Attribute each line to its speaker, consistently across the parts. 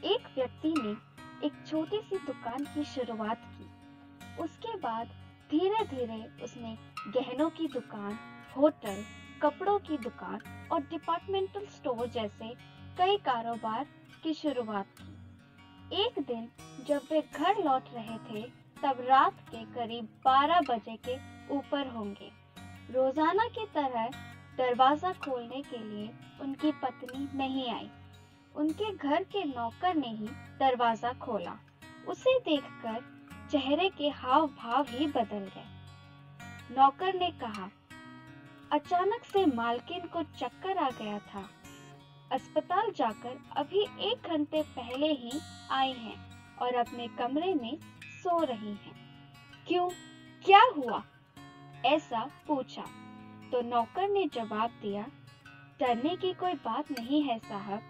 Speaker 1: एक व्यक्ति ने एक छोटी सी दुकान की शुरुआत की। उसके बाद धीरे धीरे उसने गहनों की दुकान, होटल, कपड़ों की दुकान और डिपार्टमेंटल स्टोर जैसे कई कारोबार की शुरुआत की। एक दिन जब वे घर लौट रहे थे, तब रात के करीब 12 बजे के ऊपर होंगे। रोजाना की तरह दरवाजा खोलने के लिए उनकी पत्नी नहीं आई। उनके घर के नौकर ने ही दरवाजा खोला। उसे देखकर चेहरे के हाव भाव ही बदल गए। नौकर ने कहा, अचानक से मालकिन को चक्कर आ गया था। अस्पताल जाकर अभी 1 घंटे पहले ही आई हैं और अपने कमरे में सो रही हैं। क्यों, क्या हुआ? ऐसा पूछा तो नौकर ने जवाब दिया, डरने की कोई बात नहीं है साहब।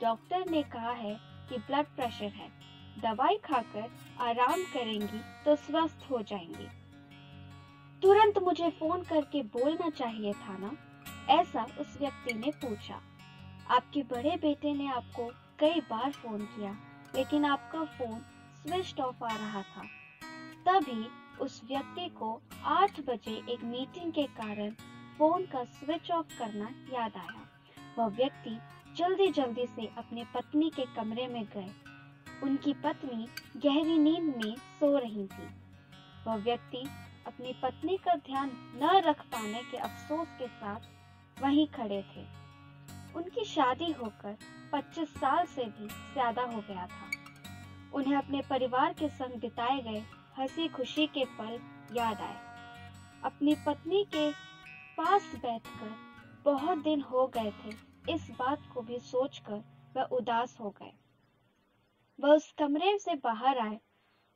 Speaker 1: डॉक्टर ने कहा है कि ब्लड प्रेशर है। दवाई खाकर आराम करेंगी तो स्वस्थ हो जाएंगी। तुरंत मुझे फोन करके बोलना चाहिए था ना? ऐसा उस व्यक्ति ने पूछा। आपके बड़े बेटे ने आपको कई बार फोन किया, लेकिन आपका फोन स्विच ऑफ आ रहा था। तभी उस व्यक्ति को 8 बजे एक मीटिंग के कारण फोन का स्विच ऑफ करना याद आया। वह व्यक्ति जल्दी जल्दी से अपने पत्नी के कमरे में गए। उनकी पत्नी गहरी नींद में सो रही थी। वह व्यक्ति अपनी पत्नी का ध्यान न रख पाने के अफसोस के साथ वहीं खड़े थे। उनकी शादी होकर 25 साल से भी ज्यादा हो गया था। उन्हें अपने परिवार के संग बिताए गए हंसी खुशी के पल याद आए। अपनी पत्नी के पास बैठकर बहुत दिन हो गए थे, इस बात को भी सोचकर वह उदास हो गए। वह उस कमरे से बाहर आए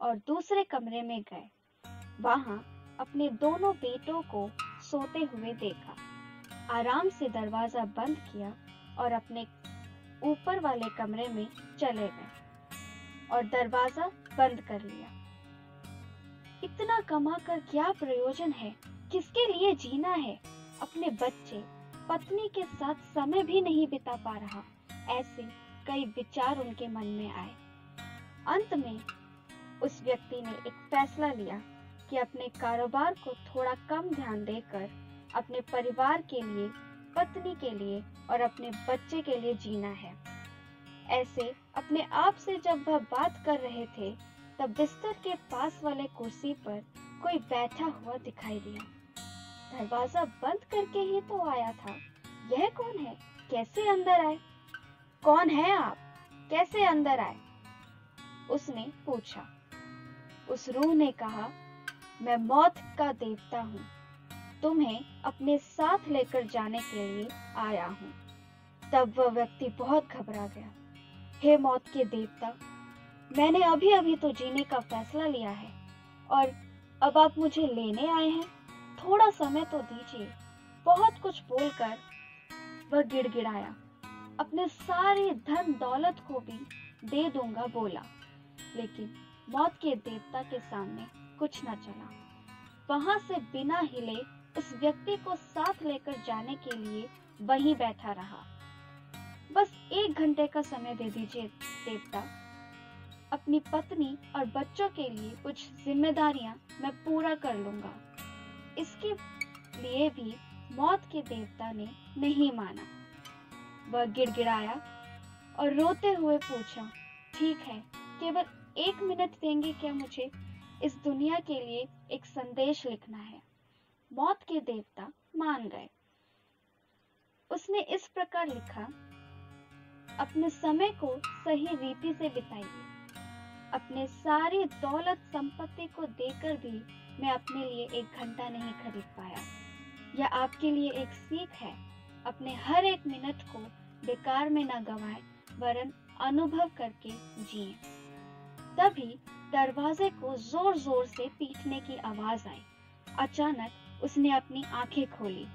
Speaker 1: और दूसरे कमरे में गए। वहां अपने दोनों बेटों को सोते हुए देखा। आराम से दरवाजा बंद किया और अपने ऊपर वाले कमरे में चले गए और दरवाजा बंद कर लिया। इतना कमाकर क्या प्रयोजन है? किसके लिए जीना है? अपने बच्चे, पत्नी के साथ समय भी नहीं बिता पा रहा। ऐसे कई विचार उनके मन में आए। अंत में उस व्यक्ति ने एक फैसला लिया कि अपने कारोबार को थोड़ा कम ध्यान देकर अपने परिवार के लिए, पत्नी के लिए और अपने बच्चे के लिए जीना है। ऐसे अपने आप से जब वह बात कर रहे थे, तब बिस्तर के पास वाले कुर्सी पर कोई बैठा हुआ दिखाई दिया। दरवाजा बंद करके ही तो आया था। यह कौन है? कैसे अंदर आए? कौन है आप? कैसे अंदर आए? उसने पूछा। उस रूह ने कहा, मैं मौत का देवता हूँ। तुम्हें अपने साथ लेकर जाने के लिए आया हूँ। तब वह व्यक्ति बहुत घबरा गया। हे मौत के देवता, मैंने अभी अभी तो जीने का फैसला लिया है और अब आप मुझे लेने आए हैं। थोड़ा समय तो दीजिए। बहुत कुछ बोलकर वह गिड़गिड़ाया। अपने सारे धन दौलत को भी दे दूंगा बोला, लेकिन मौत के देवता के सामने कुछ न चला। वहां से बिना हिले उस व्यक्ति को साथ लेकर जाने के लिए वहीं बैठा रहा। बस 1 घंटे का समय दे दीजिए देवता। अपनी पत्नी और बच्चों के लिए कुछ जिम्मेदारियां मैं पूरा कर लूंगा। इसके लिए भी मौत के देवता ने नहीं माना। वह गिड़गिड़ाया और रोते हुए पूछा, ठीक है, केवल 1 मिनट देंगे क्या मुझे? इस दुनिया के लिए एक संदेश लिखना है। मौत के देवता मान गए। उसने इस प्रकार लिखा, अपने समय को सही रीति से बिताइए। अपने सारी दौलत संपत्ति को देकर भी मैं अपने लिए 1 घंटा नहीं खरीद पाया। यह आपके लिए एक सीख है। अपने हर 1 मिनट को बेकार में न गंवाएं, वरन अनुभव करके जिएं। तभी दरवाजे को जोर जोर से पीटने की आवाज आई। अचानक उसने अपनी आंखें खोली।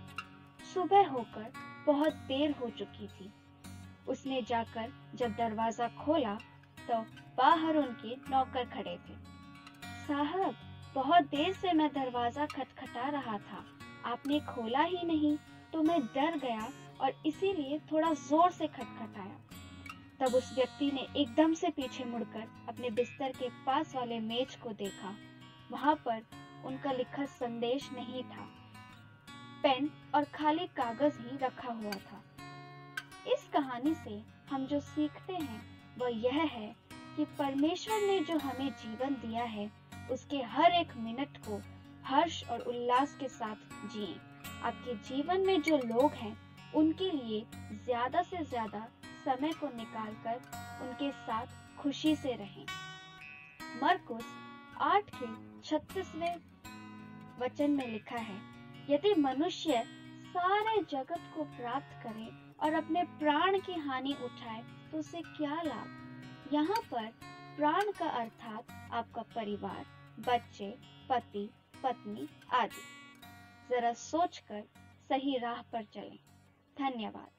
Speaker 1: सुबह होकर बहुत देर हो चुकी थी। उसने जाकर जब दरवाजा खोला तो बाहर उनके नौकर खड़े थे। साहब, बहुत देर से मैं दरवाजा खटखटा रहा था, आपने खोला ही नहीं तो मैं डर गया और इसीलिए थोड़ा जोर से खटखटाया। तब उस व्यक्ति ने एकदम से पीछे मुड़कर अपने बिस्तर के पास वाले मेज को देखा। वहां पर उनका लिखा संदेश नहीं था, पेन और खाली कागज ही रखा हुआ था। इस कहानी से हम जो सीखते हैं वह यह है कि परमेश्वर ने जो हमें जीवन दिया है उसके हर एक मिनट को हर्ष और उल्लास के साथ जिएं। आपके जीवन में जो लोग हैं उनके लिए ज्यादा से ज्यादा समय को निकालकर उनके साथ खुशी से रहें। मरकुस 8 के 36वें वचन में लिखा है, यदि मनुष्य सारे जगत को प्राप्त करे और अपने प्राण की हानि उठाए तो उसे क्या लाभ। यहाँ पर प्राण का अर्थात आपका परिवार, बच्चे, पति, पत्नी आदि। जरा सोचकर सही राह पर चलें। धन्यवाद।